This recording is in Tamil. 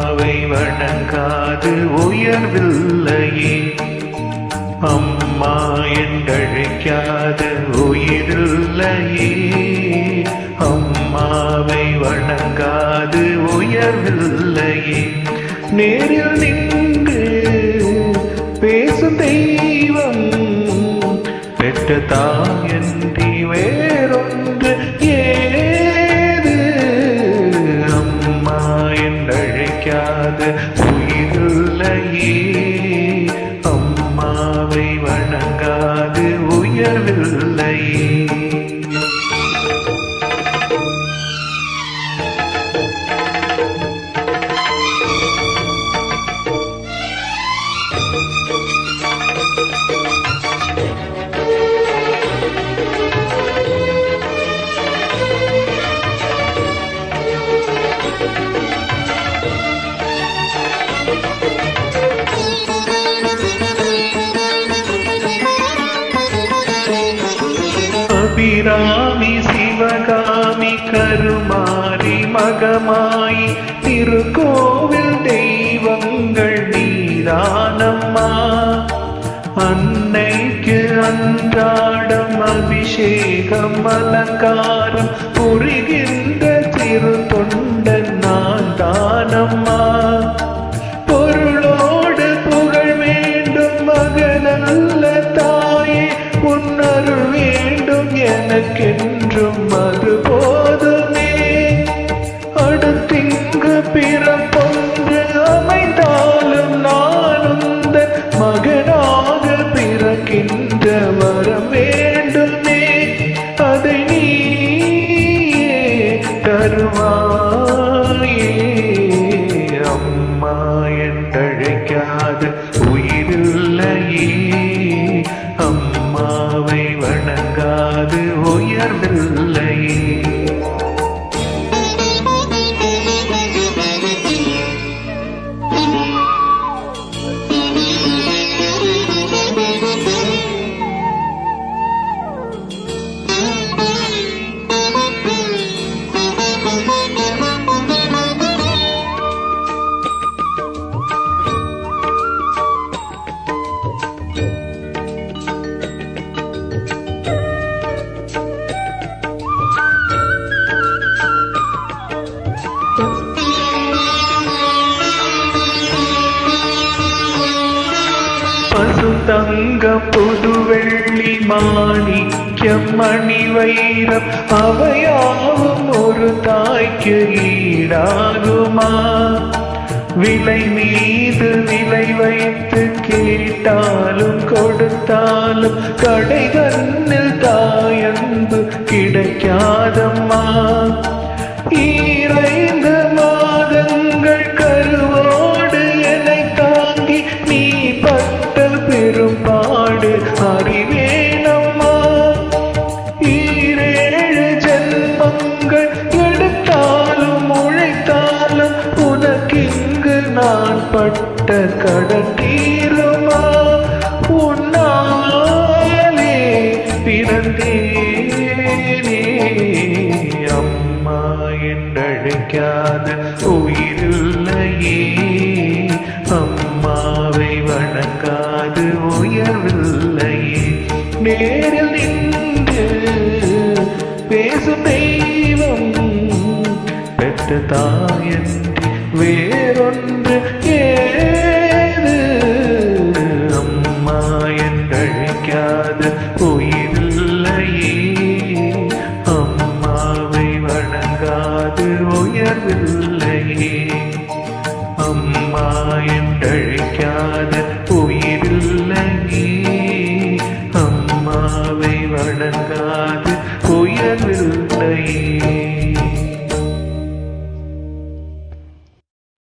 அம்மாவை வணங்காது உயர்வில்லையே. அம்மா என்றழைக்காத உயிரில்லையே. அம்மாவை வணங்காது உயர்வில்லையே. நேரில் நின்று பேசும் தெய்வம் பெற்ற தாயன்றி வேறொன்று ஏது. அம்மா என்றழைக்காத உயிரில்லையே. அம்மாவை வணங்காது உயர்வில்லையே. அபிராமி சிவகாமி கருமாரி மகமாயி திருக்கோவில் தெய்வங்கள் நீதானம்மா. அன்னைக்கு அன்றாடம் அபிஷேகம் அலங்காரம் புரிகின்ற திரு தொண்டன் நான் தானம்மா. பொருளோடு புகழ் வேண்டும் மகனல்ல தாயே. உன்னருள் வேண்டும் எனக்கென்றும் அது போதுமே. அடுத்திங்கு பிறப்பொன்று அமைந்தாலும் நானுந்த மகனாக பிறக்கின்ற வரம் வேண்டுமே. அதை நீயே தருவாயே. அம்மா என்றழைக்காத உயிரில்லையே. அம்மாவை வணங்காது உயர்வில்லையே. பசுதங்கம் புதுவெள்ளி மாணிக்கம் மணி வைரம் அவையாவும் ஒரு தாய்க்கு ஈடாகுமா. விலை மீது விலை வைத்து கேட்டாலும் கொடுத்தாலும் கடைகண்ணில் தாயன்பு கிடைக்காதம்மா. ஈரைந்து மாதங்கள் கருவோடு என்னை தாங்கி நீ பட்ட பெரும்பாடு அறிவேனம்மா. ஈரேழு ஜென்மங்கள் எடுத்தாலும் உழைத்தாலும் உனக்கிங்கு நான் பட்ட கடன் தீருமா. உன்னாலே பிறந்தேனே. அம்மா என்றழைக்காத உயிரில்லையே. அம்மாவை வணங்காது உயர்வில்லையே. நேரில் நின்று பேசும் தெய்வம் பெற்ற தாயன்றி வேறொன்று